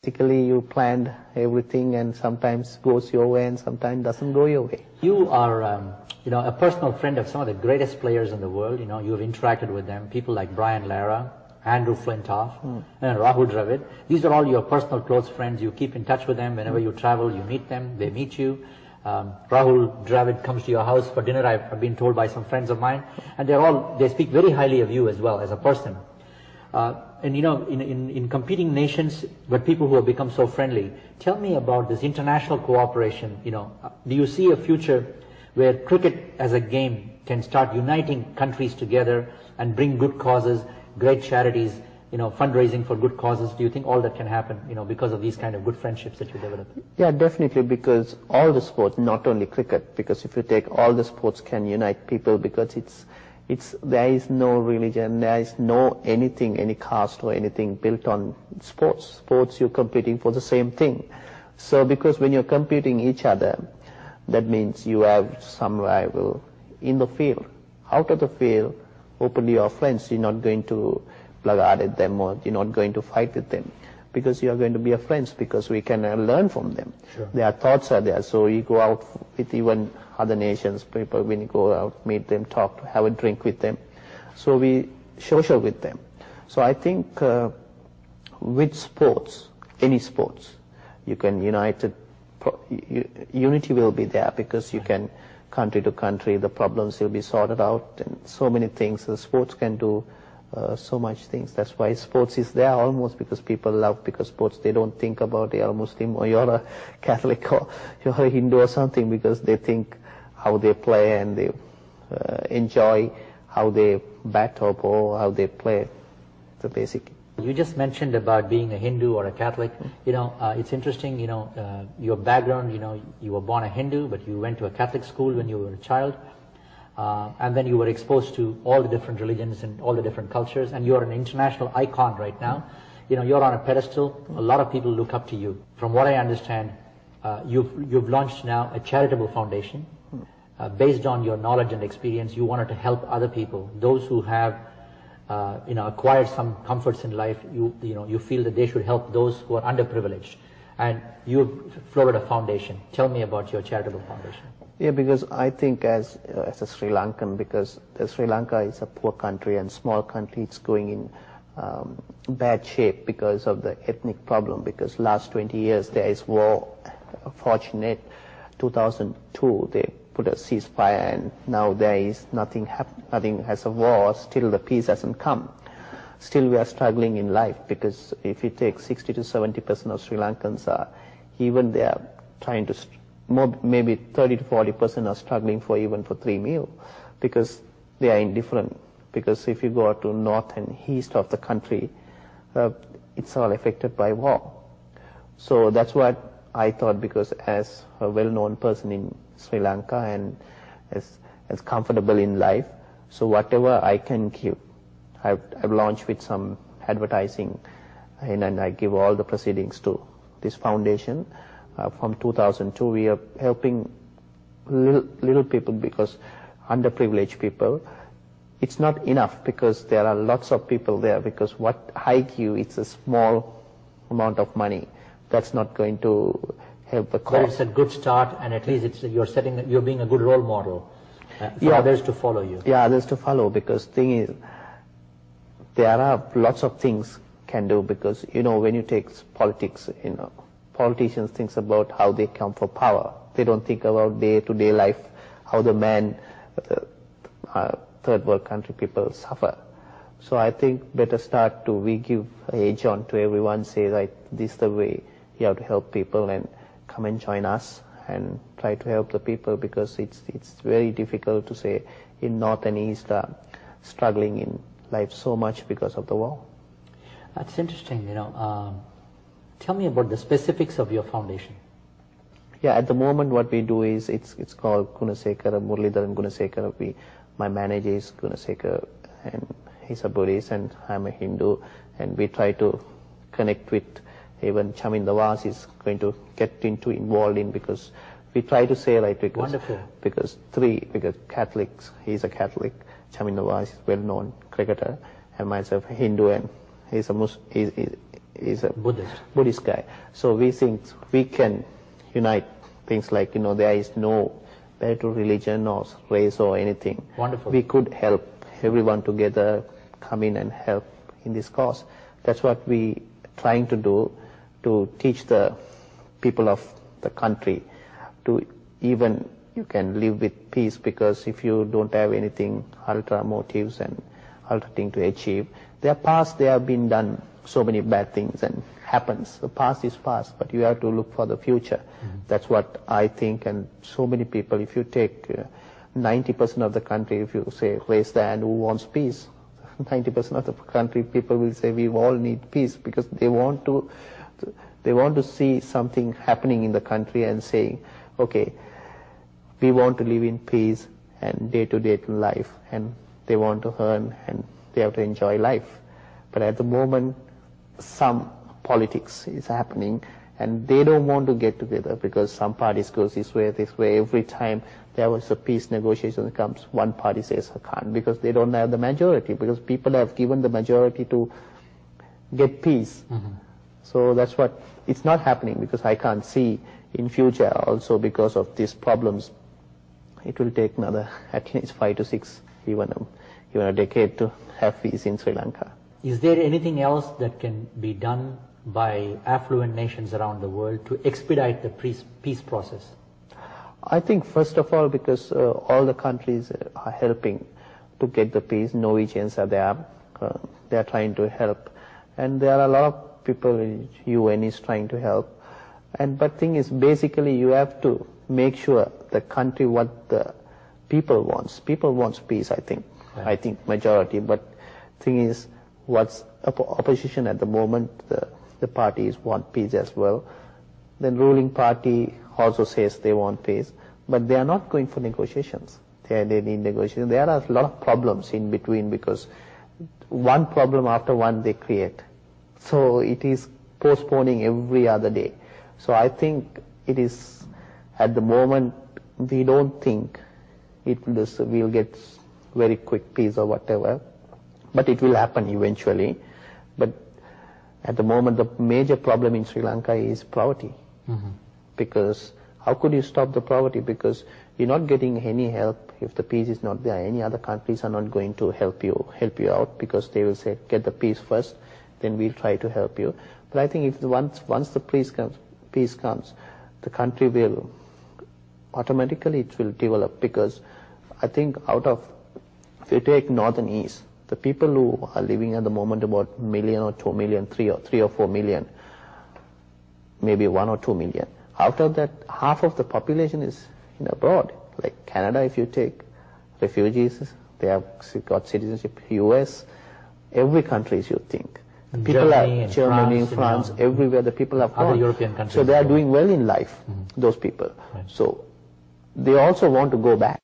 Basically, you planned everything, and sometimes goes your way, and sometimes doesn't go your way. You are, a personal friend of some of the greatest players in the world. You have interacted with them. People like Brian Lara, Andrew Flintoff, and Rahul Dravid. These are all your personal close friends. You keep in touch with them whenever you travel. You meet them. They meet you. Rahul Dravid comes to your house for dinner. I've been told by some friends of mine, and they speak very highly of you as well as a person. In competing nations, but people who have become so friendly, tell me about this international cooperation. Do you see a future where cricket as a game can start uniting countries together and bring good causes, great charities, fundraising for good causes? Do you think all that can happen, because of these kind of good friendships that you develop? Yeah, definitely, because all the sports, not only cricket, because if you take all the sports can unite people, because there is no religion, there is no anything, any caste or anything built on sports. Sports, you're competing for the same thing. So because when you're competing each other, that means you have some rival in the field. Out of the field, openly your friends, you're not going to plug at them, or you're not going to fight with them, because you are going to be a friends, because we can learn from them. Sure. Their thoughts are there, so you go out with even other nations, people, when you go out, meet them, talk, have a drink with them. So we social with them. So I think with sports, any sports, you can unity will be there, because you can, country to country, the problems will be sorted out, and so many things. The sports can do so much things. That's why sports is there almost, because people love, because sports, they don't think about you're a Muslim or you're a Catholic or you're a Hindu or something, because they think how they play, and they enjoy how they bat or bowl, how they play, the basic. You just mentioned about being a Hindu or a Catholic. It's interesting, your background, you were born a Hindu, but you went to a Catholic school when you were a child. And then you were exposed to all the different religions and all the different cultures, and you're an international icon right now. You're on a pedestal. A lot of people look up to you. From what I understand, you've launched now a charitable foundation. Based on your knowledge and experience, you wanted to help other people, those who have acquired some comforts in life. You feel that they should help those who are underprivileged, and you've floated a foundation. Tell me about your charitable foundation. Yeah, because I think as a Sri Lankan, because Sri Lanka is a poor country and small country, it's going in bad shape because of the ethnic problem, because last 20 years there is war. Fortunate 2002 they put a ceasefire, and now there is nothing has a war. Still the peace hasn't come. Still we are struggling in life, because if you take 60 to 70% of Sri Lankans are, even they are trying to, maybe 30 to 40% are struggling for 3 meals, because they are indifferent. Because if you go to north and east of the country, it's all affected by war. So that's what I thought, because as a well-known person in Sri Lanka and as comfortable in life, so whatever I can give, I've launched with some advertising, and I give all the proceedings to this foundation. From 2002, we are helping little people, because underprivileged people. It's not enough, because there are lots of people there, because what I give, it's a small amount of money. That's not going to help the cause. But it's a good start, and at least you're being a good role model for others to follow you. Yeah, others to follow, because thing is, there are lots of things can do, because when you take politics, politicians think about how they come for power. They don't think about day-to-day life, how the third world country people suffer. So I think better start we give age on to everyone, say like this is the way you have to help people, and come and join us and try to help the people, because it's very difficult to say in north and east are struggling in life so much because of the war. That's interesting. Tell me about the specifics of your foundation. Yeah, at the moment what we do is it's called Gunasekara, Murali and Gunasekara. My manager is Gunasekara, and he's a Buddhist and I'm a Hindu, and we try to connect with, even Chamindavas is going to get involved in, because we try to say like, because wonderful, because Catholics, he's a Catholic, Chamindavas is well known cricketer, and myself a Hindu, and he's is a Buddhist guy. So we think we can unite things like, there is no barrier to religion or race or anything. Wonderful. We could help everyone together, come in and help in this cause. That's what we trying to do, to teach the people of the country to even you can live with peace, because if you don't have anything, ultra motives and ultra thing to achieve, their past, they have been done so many bad things and happens. The past is past, but you have to look for the future. That's what I think, and so many people, if you take 90% of the country, if you say, raise the hand, who wants peace? 90% of the country, people will say, we all need peace, because they want to see something happening in the country and saying, okay, we want to live in peace and day-to-day life, and they want to earn and they have to enjoy life. But at the moment, some politics is happening, and they don't want to get together, because some parties goes this way. Every time there was a peace negotiation comes, one party says I can't, because they don't have the majority, because people have given the majority to get peace. So that's what, it's not happening, because I can't see in future also, because of these problems, it will take another at least 5 to 6, even a decade to have peace in Sri Lanka. Is there anything else that can be done by affluent nations around the world to expedite the peace process? I think first of all, because all the countries are helping to get the peace. Norwegians are there, they are trying to help, and there are a lot of people, UN is trying to help. But thing is, basically you have to make sure the country, what the people wants. People wants peace, I think. Right. I think majority. But thing is, what's opposition at the moment, the parties want peace as well. Then ruling party also says they want peace, but they are not going for negotiations. They need negotiations. There are a lot of problems in between, because one problem after one they create. So it is postponing every other day. So I think it is, at the moment, we don't think we'll get very quick peace or whatever, but it will happen eventually. But at the moment, the major problem in Sri Lanka is poverty. Because how could you stop the poverty? Because you're not getting any help if the peace is not there. Any other countries are not going to help you out, because they will say, get the peace first, then we'll try to help you. But I think if once the peace comes, the country will automatically, it will develop. Because I think if you take north and east, the people who are living at the moment about 1 million or 2 million, 3 or 4 million, maybe 1 or 2 million. Out of that, half of the population is abroad. Like Canada, if you take refugees, they have got citizenship. US, every country, you think. People are Germany, France, everywhere the people have gone. Other European countries. So they are doing well in life, those people. Right. So they also want to go back.